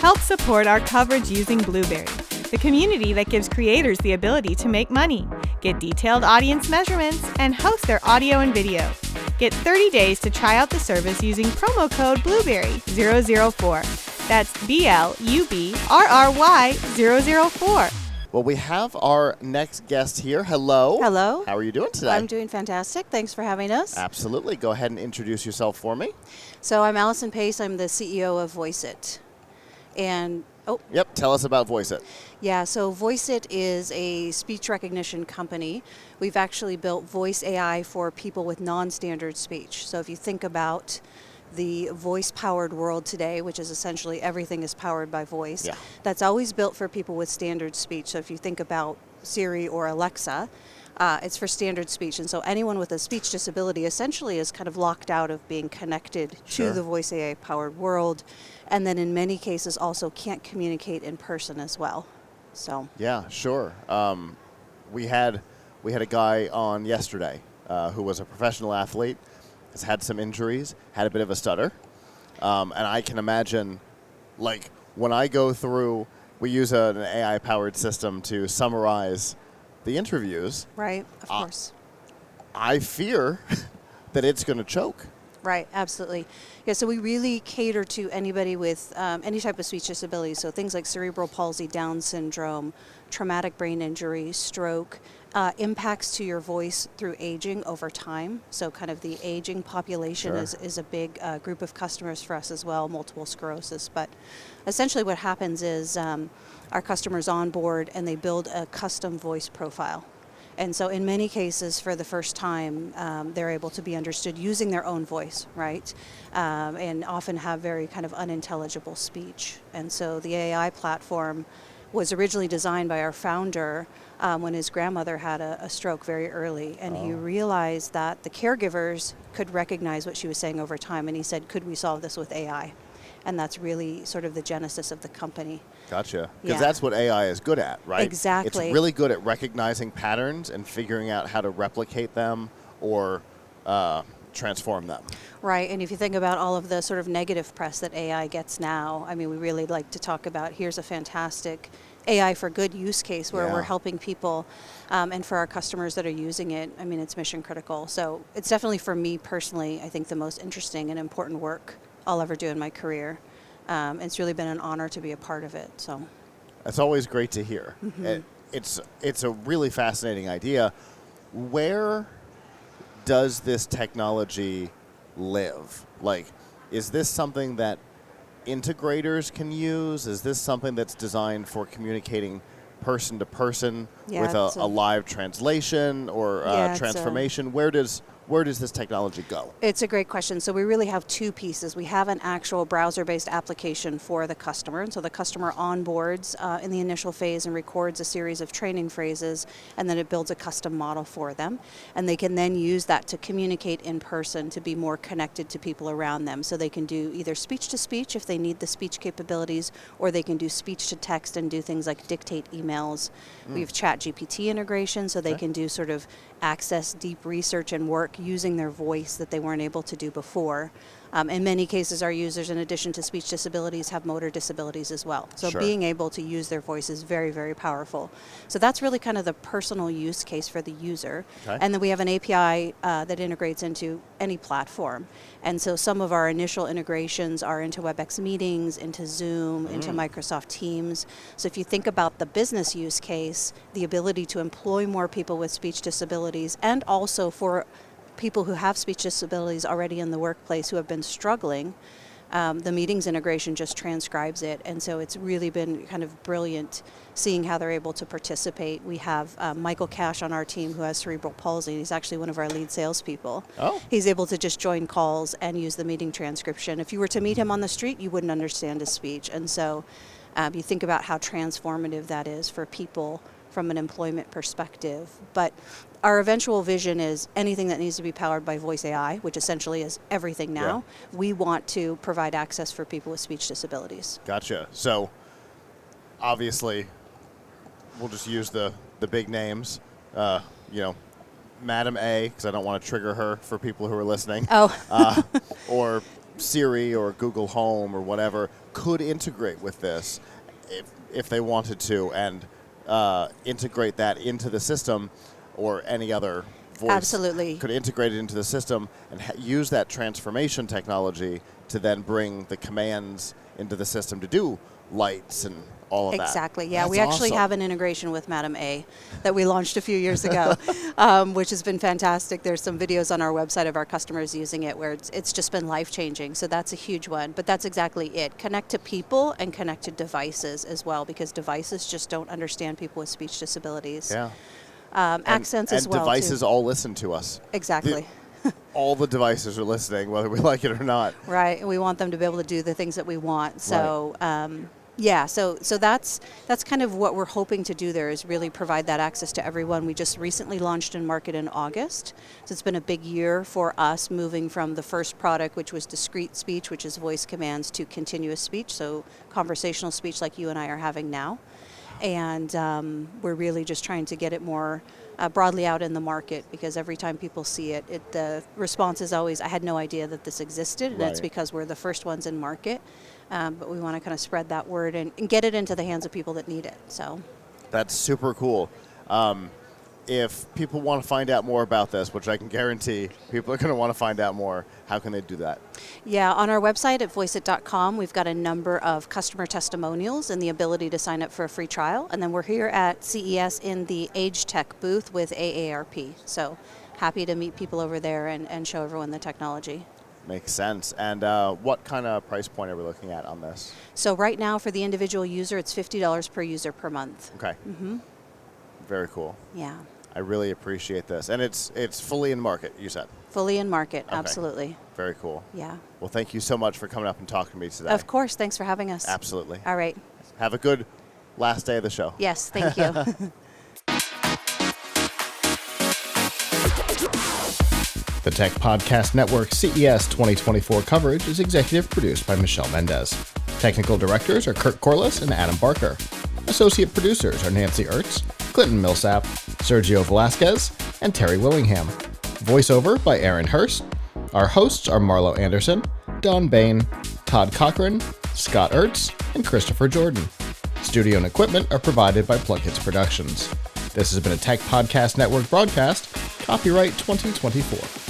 help support our coverage using Blueberry, the community that gives creators the ability to make money, get detailed audience measurements, and host their audio and video. Get 30 days to try out the service using promo code Blueberry004. That's BLUBRRY004. Well, we have our next guest here. Hello. Hello. How are you doing today? I'm doing fantastic. Thanks for having us. Absolutely. Go ahead and introduce yourself for me. So I'm Allison Pace. I'm the CEO of Voiceitt. Yep. Tell us about Voiceitt. Yeah, so Voiceitt is a speech recognition company. We've actually built voice AI for people with non-standard speech. So if you think about the voice-powered world today, which is essentially everything is powered by voice, that's always built for people with standard speech. So if you think about Siri or Alexa, it's for standard speech. And so anyone with a speech disability essentially is kind of locked out of being connected to the voice AI-powered world. And then in many cases also can't communicate in person as well. So yeah, sure. We had a guy on yesterday who was a professional athlete, has had some injuries, had a bit of a stutter, and I can imagine, like, when I go through, we use an AI-powered system to summarize the interviews. Right, of course. I fear that it's going to choke. Right, absolutely. Yeah, so we really cater to anybody with any type of speech disability, so things like cerebral palsy, Down syndrome, traumatic brain injury, stroke, impacts to your voice through aging over time. So kind of the aging population is a big group of customers for us as well, multiple sclerosis. But essentially what happens is our customers onboard and they build a custom voice profile. And so in many cases, for the first time, they're able to be understood using their own voice, right? And often have very kind of unintelligible speech. And so the AI platform was originally designed by our founder when his grandmother had a stroke very early. And he realized that the caregivers could recognize what she was saying over time. And he said, could we solve this with AI? And that's really sort of the genesis of the company. Gotcha. Because that's what AI is good at, right? Exactly. It's really good at recognizing patterns and figuring out how to replicate them or transform them. Right, and if you think about all of the sort of negative press that AI gets now, I mean, we really like to talk about, here's a fantastic AI for good use case where we're helping people, and for our customers that are using it, I mean, it's mission critical. So it's definitely, for me personally, I think the most interesting and important work I'll ever do in my career. It's really been an honor to be a part of it. So that's always great to hear. It's a really fascinating idea. Where does this technology live? Like, is this something that integrators can use? Is this something that's designed for communicating person to person with a live translation or transformation? Where does this technology go? It's a great question. So we really have two pieces. We have an actual browser-based application for the customer. And so the customer onboards in the initial phase and records a series of training phrases, and then it builds a custom model for them. And they can then use that to communicate in person to be more connected to people around them. So they can do either speech-to-speech if they need the speech capabilities, or they can do speech-to-text and do things like dictate emails. We have ChatGPT integration, so they can do sort of access deep research and work using their voice that they weren't able to do before. In many cases, our users, in addition to speech disabilities, have motor disabilities as well. So being able to use their voice is very, very powerful. So that's really kind of the personal use case for the user. And then we have an API that integrates into any platform. And so some of our initial integrations are into WebEx meetings, into Zoom, into Microsoft Teams. So if you think about the business use case, the ability to employ more people with speech disabilities, and also for people who have speech disabilities already in the workplace who have been struggling, the meetings integration just transcribes it. And so it's really been kind of brilliant seeing how they're able to participate. We have Michael Cash on our team who has cerebral palsy. He's actually one of our lead salespeople. He's able to just join calls and use the meeting transcription. If you were to meet him on the street, you wouldn't understand his speech. And so you think about how transformative that is for people from an employment perspective. But our eventual vision is anything that needs to be powered by voice AI, which essentially is everything now. We want to provide access for people with speech disabilities. Gotcha. So obviously, we'll just use the big names. Madam A, because I don't want to trigger her for people who are listening. Or Siri or Google Home or whatever could integrate with this if they wanted to, and integrate that into the system, or any other voice Absolutely. could integrate it into the system and use that transformation technology to then bring the commands into the system to do lights and all of that. Exactly. Yeah, That's we actually awesome. have an integration with Madam A that we launched a few years ago, which has been fantastic. There's some videos on our website of our customers using it where it's just been life-changing. So that's a huge one. But that's exactly it. Connect to people and connect to devices as well, because devices just don't understand people with speech disabilities. Yeah. Accents as well, And devices too. all listen to us. Exactly. All the devices are listening, whether we like it or not. Right, and we want them to be able to do the things that we want. So, yeah, so that's kind of what we're hoping to do there, is really provide that access to everyone. We just recently launched in market in August, so it's been a big year for us, moving from the first product, which was discrete speech, which is voice commands, to continuous speech, so conversational speech like you and I are having now. And we're really just trying to get it more broadly out in the market, because every time people see it, the response is always, I had no idea that this existed, and it's Right. because we're the first ones in market. But we want to kind of spread that word and get it into the hands of people that need it. So That's super cool. If people want to find out more about this, which I can guarantee people are going to want to find out more, how can they do that? yeah, on our website at voiceitt.com, we've got a number of customer testimonials and the ability to sign up for a free trial. And then we're here at CES in the Age Tech booth with AARP. So happy to meet people over there and show everyone the technology. Makes sense. And what kind of price point are we looking at on this? So right now for the individual user, it's $50 per user per month. Okay. Mm-hmm. Very cool. Yeah, I really appreciate this. And it's fully in market, you said? fully in market, Okay. Absolutely. Very cool. Yeah. Well, thank you so much for coming up and talking to me today. Of course, thanks for having us. Absolutely. All right. Have a good last day of the show. Yes, thank you. The Tech Podcast Network CES 2024 coverage is executive produced by Michelle Mendez. Technical directors are Kurt Corliss and Adam Barker. Associate producers are Nancy Ertz, Clinton Millsap, Sergio Velasquez, and Terry Willingham. Voiceover by Aaron Hurst. Our hosts are Marlo Anderson, Don Bain, Todd Cochran, Scott Ertz, and Christopher Jordan. Studio and equipment are provided by PLUGHITZ Productions. This has been a Tech Podcast Network broadcast, copyright 2024.